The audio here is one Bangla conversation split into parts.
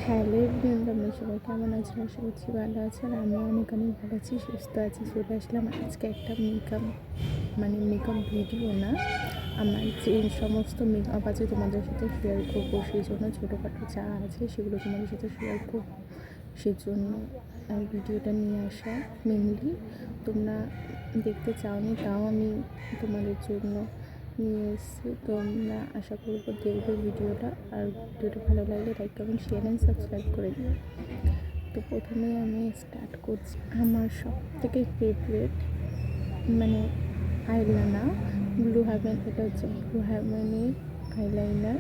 হ্যালো এভরিওয়ান, তোমরা সবাই কেমন আছো? আশা করছি ভালো আছো। আর আমি অনেক ভালো আছি, সুস্থ আছি। চলে আসলাম আজকে একটা মেকআপ ভিডিও না, আমার যে সমস্ত মেকআপ আছে তোমাদের সাথে শেয়ার করবো। সেই জন্য ছোটোখাটো যা আছে সেগুলো তোমাদের সাথে শেয়ার করবো, সেজন্য ভিডিওটা নিয়ে আসা। মেনলি তোমরা দেখতে চাওনি, তাও আমি তোমাদের জন্য নিয়ে এসেছি। তোমরা আশা করবো দেখবে ভিডিওটা, আর ভিডিওটা ভালো লাগলে like comment share and subscribe করে দিও। তো প্রথমে আমি স্টার্ট করছি আমার সব থেকে ফেভারিট আইলাইনার ব্লু হেভেন। এটা হচ্ছে ব্লু হেভেনের আইলাইনার।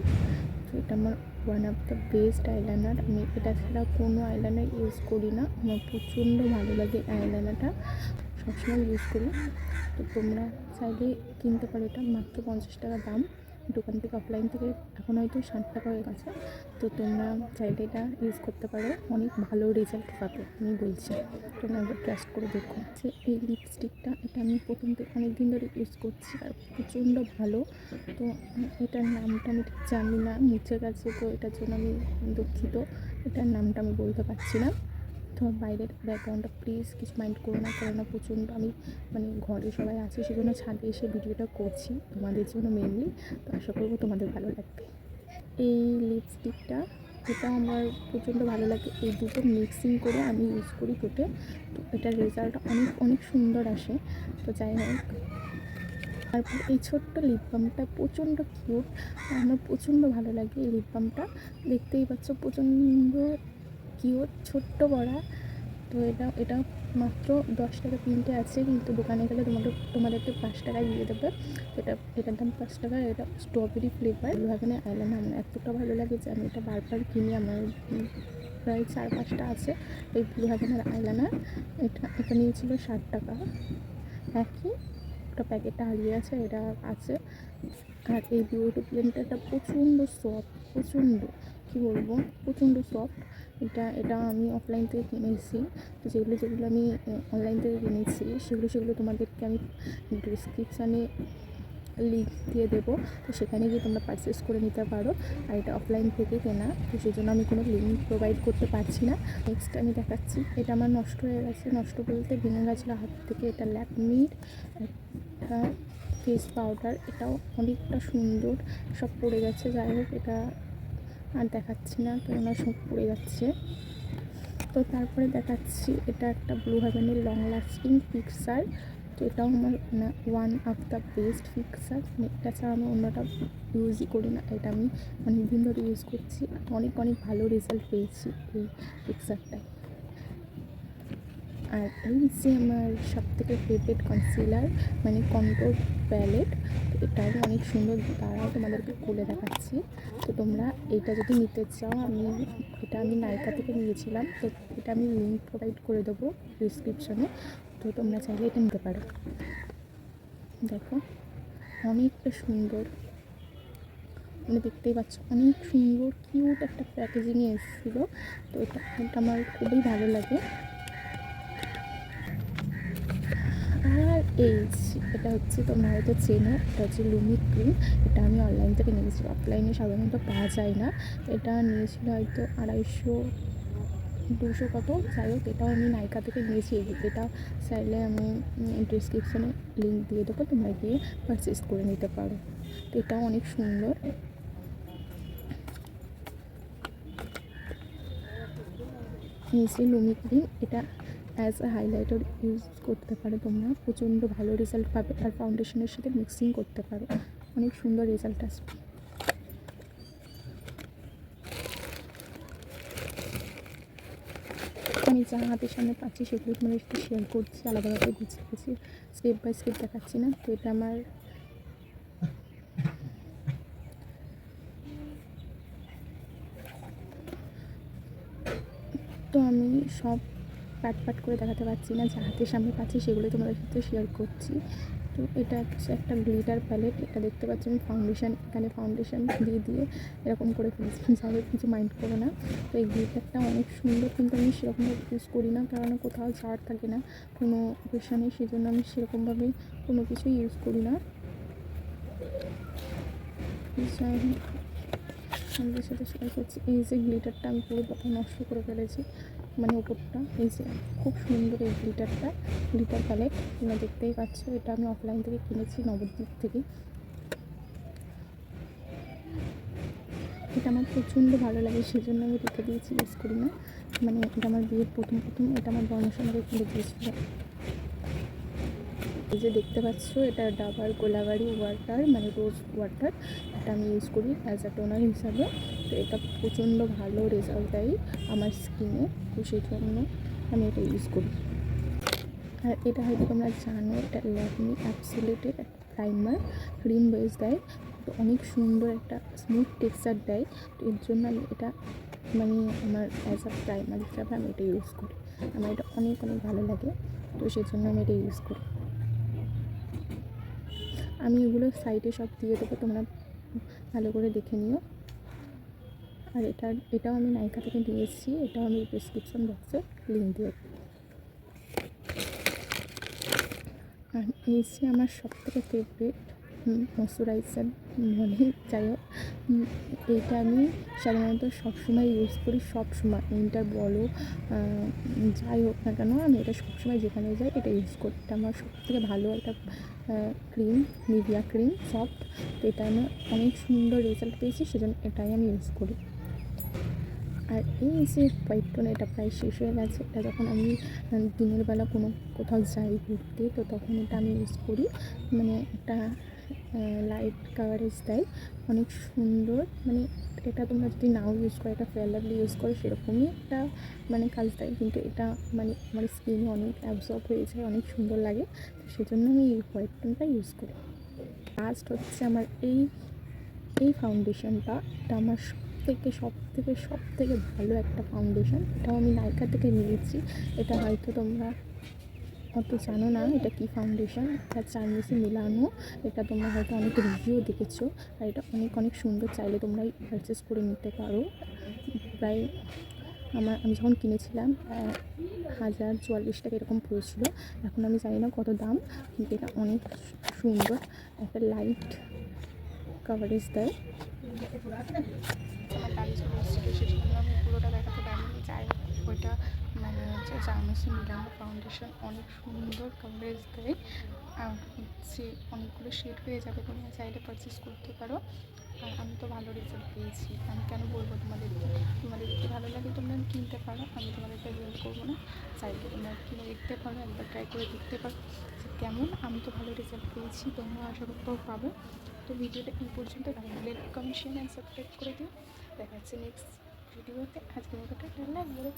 তো এটা আমার one of the best eyeliner. আমি এটা ছাড়া কোনো আইলাইনার ইউজ করি না, আমার প্রচণ্ড ভালো লাগে আইলাইনারটা, সবসময় ইউজ করি। তো তোমরা চাইলে কিনতে পারো, এটা মাত্র 50 টাকা দাম। দোকান থেকে অফলাইন থেকে এখন হয়তো 60 টাকা হয়ে গেছে। তো তোমরা চাইলে এটা ইউজ করতে পারো, অনেক ভালো রেজাল্ট পাবে, আমি বলছি। তোমরা একবার ট্রাস্ট করে দেখো। যে এই লিপস্টিকটা, এটা আমি প্রথম থেকে অনেক দিন ধরে ইউজ করছি আর প্রচণ্ড ভালো। তো এটার নামটা আমি ঠিক জানি না, মুছে গেছে, তো এটার জন্য আমি দুঃখিত। এটার নামটা আমি বলতে পারছি না। তোমার বাইরের ব্যাকগ্রাউন্ডটা প্লিজ কিছু মাইন্ড করো না, কেননা প্রচণ্ড আমি ঘরে সবাই আছে, সেজন্য ছাদে এসে ভিডিওটা করছি তোমাদের জন্য মেনলি। তো আশা করবো তোমাদের ভালো লাগবে। এই লিপস্টিকটা, এটা আমার প্রচণ্ড ভালো লাগে। এই দুটো মিক্সিং করে আমি ইউজ করি ঠোঁটে, তো এটার রেজাল্ট অনেক অনেক সুন্দর আসে। তো যাই হোক, তারপর এই ছোট্ট লিপ বামটা প্রচণ্ড কিউট, আমার প্রচণ্ড ভালো লাগে এই লিপ বামটা। দেখতেই পাচ্ছ প্রচণ্ড কিউট, ছোট্ট বড়া। তো এটা মাত্র 10 টাকা তিনটে আছে, কিন্তু দোকানে গেলে তোমাদেরকে 5 টাকায় দিয়ে দেবে। এটার দাম 5 টাকা। এটা স্ট্রবেরি ফ্লেভার ব্লু হেভেনের আইলাইনার। আমার এতটা ভালো লাগে যে আমি এটা বারবার কিনি। আমার প্রায় 4-5টা আছে এই ব্লু হেভেনের আইলাইনার। এটা নিয়েছিল 60 টাকা। একই একটা প্যাকেটটা হারিয়ে আছে, এটা আছে। আর এই বিউটি ব্লেন্ডারটা প্রচণ্ড সফট, প্রচণ্ড কী বলবো, প্রচণ্ড সফট। এটা আমি অফলাইন থেকে কিনেছি। তো যেগুলো আমি অনলাইন থেকে কিনেছি সেগুলো তোমাদেরকে আমি ডিসক্রিপশানে লিঙ্ক দিয়ে দেবো, তো সেখানে গিয়ে তোমরা পারচেস করে নিতে পারো। আর এটা অফলাইন থেকে কেনা, তো সেই জন্য আমি কোনো লিঙ্ক প্রোভাইড করতে পারছি না। নেক্সট আমি দেখাচ্ছি, এটা আমার নষ্ট হয়ে গেছে, নষ্ট বলতে ভেঙে গেছিলো হাত থেকে। এটা ল্যাকমির একটা ফেস পাউডার, এটাও অনেকটা সুন্দর, সব পড়ে গেছে। যাই হোক, এটা আর দেখাচ্ছি না, কেননা সব পড়ে যাচ্ছে। তো তারপরে দেখাচ্ছি, এটা একটা ব্লু হেভেনের লং লাস্টিং ফিক্সার। তো এটাও আমার one of the best fixer. এটা ছাড়া আমি অন্যটা ইউজই করি না, এটা আমি অনেক দিন ধরে ইউজ করছি, অনেক ভালো রেজাল্ট পেয়েছি এই ফিক্সারটায়। আর এই যে আমার সবথেকে ফেভারিট কনসিলার, কন্ট্রোর প্যালেট, তো এটাও অনেক সুন্দর। তারাও তোমাদেরকে খুলে দেখাচ্ছি। তো তোমরা এটা যদি নিতে চাও, এটা আমি নাইকা থেকে নিয়েছিলাম। তো এটা আমি লিঙ্ক প্রোভাইড করে দেবো ডিসক্রিপশনে, তো তোমরা চাইলে এটা নিতে পারো। দেখো অনেকটা সুন্দর, দেখতেই পাচ্ছ, অনেক সুন্দর কিউট একটা প্যাকেজিংয়ে এসেছিলো। তো এটা আমার খুবই ভালো লাগে। আর এটা হচ্ছে, তোমরা হয়তো চেনো, এটা হচ্ছে লুমি ক্রিম। এটা আমি অনলাইন থেকে নিয়েছি, অফলাইনে সাধারণত পাওয়া যায় না। এটা নিয়েছিল হয়তো 250-200 কত, যাই হোক। এটাও আমি নাইকা থেকে নিয়েছি। এটা চাইলে আমি ডিসক্রিপশানে লিঙ্ক দিয়ে দেবো, তোমরা গিয়ে পারচেস করে নিতে পারো। তো এটাও অনেক সুন্দর। নিয়েছি লুমি ক্রিম, এটা অ্যাজ আ হাইলাইটার ইউজ করতে পারো তোমরা, প্রচণ্ড ভালো রেজাল্ট পাবে। আর ফাউন্ডেশনের সাথে মিক্সিং করতে পারো, অনেক সুন্দর রেজাল্ট আসবে। আমি যা হাতের সামনে পাচ্ছি সেগুলো তোমাদের সাথে শেয়ার করছি, আলাদাভাবে গুছিয়ে স্টেপ বাই স্টেপ দেখাচ্ছি না। তো এটা আমার আমি সব পাট করে দেখাতে পারছি না, যা হাতের সামনে পাচ্ছি সেগুলোই তোমাদের সাথে শেয়ার করছি। তো এটা হচ্ছে একটা গ্লিটার প্যালেট। এটা দেখতে পাচ্ছি আমি এখানে ফাউন্ডেশন দিয়ে এরকম করে ফেলেছি, যাই হোক কিছু মাইন্ড করো না। তো এই গ্লিটারটা অনেক সুন্দর, কিন্তু আমি সেরকমভাবে ইউজ করি না, কারণ কোথাও যাওয়ার থাকে না, কোনো অকেশনে, সেই জন্য আমি সেরকমভাবে কোনো কিছুই ইউজ করি না। যাই হোক, আমাদের সাথে শেয়ার করছি। এই যে গ্লিটারটা আমি পুরো নষ্ট করে ফেলেছি, মানে ওপরটা। এই যে খুব সুন্দর এই গ্লিটার প্যালেট তোমরা দেখতেই পাচ্ছ। এটা আমি অফলাইন থেকে কিনেছি, নবদ্বীপ থেকে। এটা আমার প্রচণ্ড ভালো লাগে, সেই জন্য আমি রেখে দিয়েছি, ইউজ করি না। মানে এটা আমার বিয়ের প্রথম এটা আমার বর্ণার সঙ্গে কিনে দিয়েছিল। এই যে দেখতে পাচ্ছ, এটা ডাবার গোলাবাড়ি ওয়াটার, মানে রোজ ওয়াটার। এটা আমি ইউজ করি অ্যাজ আ টোনার হিসাবে। তো এটা প্রচণ্ড ভালো রেজাল্ট দেয় আমার স্কিনে, তো সেই জন্য আমি এটা ইউজ করি। আর এটা হয়তো তোমরা জানো, এটা ল্যাকমি অ্যাবসোলিউটের একটা প্রাইমার ক্রিম বেস দেয়, তো অনেক সুন্দর একটা স্মুথ টেক্সচার দেয়। তো এর জন্য আমি এটা মানে আমার অ্যাজ আ প্রাইমার হিসাবে আমি এটা ইউজ করি। আমার এটা অনেক ভালো লাগে, তো সেই জন্য আমি এটা ইউজ করি। আমি এগুলো সাইডে সব দিয়ে দেবো, তোমরা ভালো করে দেখে নিও। আর এটাও আমি নাইকা থেকে নিয়ে এসেছি, এটাও আমি ডিসক্রিপশন বক্সে লিঙ্ক দিয়ে দেবো। আর এই যে আমার সবথেকে ফেভারিট ময়শ্চারাইজার বলে, যাই হোক, এইটা আমি সাধারণত সবসময় ইউজ করি, সবসময় উইন্টার বলো যাই হোক না কেন, আমি এটা সবসময় যেখানে যাই এটা ইউজ করি। এটা আমার সবথেকে ভালো একটা ক্রিম, নিভিয়া ক্রিম সফট। তো এটা আমি অনেক সুন্দর রেজাল্ট পেয়েছি, সেজন্য এটাই আমি ইউজ করি। আর এই যে হোয়াইট টোন, এটা প্রায় শেষ হয়ে গেছে। এটা যখন আমি দিনের বেলা কোথাও যাই ঘুরতে, তো তখন এটা আমি ইউজ করি। মানে একটা লাইট কাভারেজ দেয়, অনেক সুন্দর। মানে এটা তোমরা যদি নাও ইউজ করো, এটা ফেয়ার লাভলি ইউজ করো, সেরকমই একটা মানে কাজ দেয়, কিন্তু এটা মানে আমার স্কিনে অনেক অ্যাবজর্ব হয়ে যায়, অনেক সুন্দর লাগে। সেজন্য আমি এই হোয়াইট টোনটা ইউজ করি। লাস্ট হচ্ছে আমার এই ফাউন্ডেশনটা। এটা আমার সব থেকে ভালো একটা ফাউন্ডেশন। এটাও আমি নাইকা থেকে নিয়েছি। এটা হয়তো তোমরা অত জানো না এটা কী ফাউন্ডেশন, এটা চাইনিজে মিলানো। এটা তোমরা হয়তো অনেক রিভিউ দেখেছো। আর এটা অনেক সুন্দর, চাইলে তোমরা পারচেস করে নিতে পারো। প্রায় আমি যখন কিনেছিলাম 1044 টাকা এরকম পড়েছিল। এখন আমি জানি না কত দাম, কিন্তু এটা অনেক সুন্দর একটা লাইট কাভারেজ দেয়। আমার গাড়ি চলে এসেছিলো, সেজন্য আমি পুরোটা দেখাতে পারিনি। যাই হোক, ওইটা মানে হচ্ছে চাইনিজে মিলানো ফাউন্ডেশন, অনেক সুন্দর কাভারেজ দেয়। আর হচ্ছে অনেকগুলো শেড হয়ে যাবে, তোমরা চাইলে পারচেস করতে পারো। আর আমি তো ভালো রেজাল্ট পেয়েছি, আমি কেন বলবো তোমাদেরকে যদি ভালো লাগে তোমরা কিনতে পারো, আমি তোমাদেরকে হেল্প করবো না। চাইলে তোমরা কিনে দেখতে পারো, একবার ট্রাই করে দেখতে পারো যে কেমন। আমি তো ভালো রেজাল্ট পেয়েছি, তোমরা আশা করতেও পাবে। তো ভিডিওটা এই পর্যন্ত, like comment share and subscribe করে দিও। দেখা যাচ্ছে নেক্সট ভিডিওতে। আজকের মতো টাটা, লাইক বলো।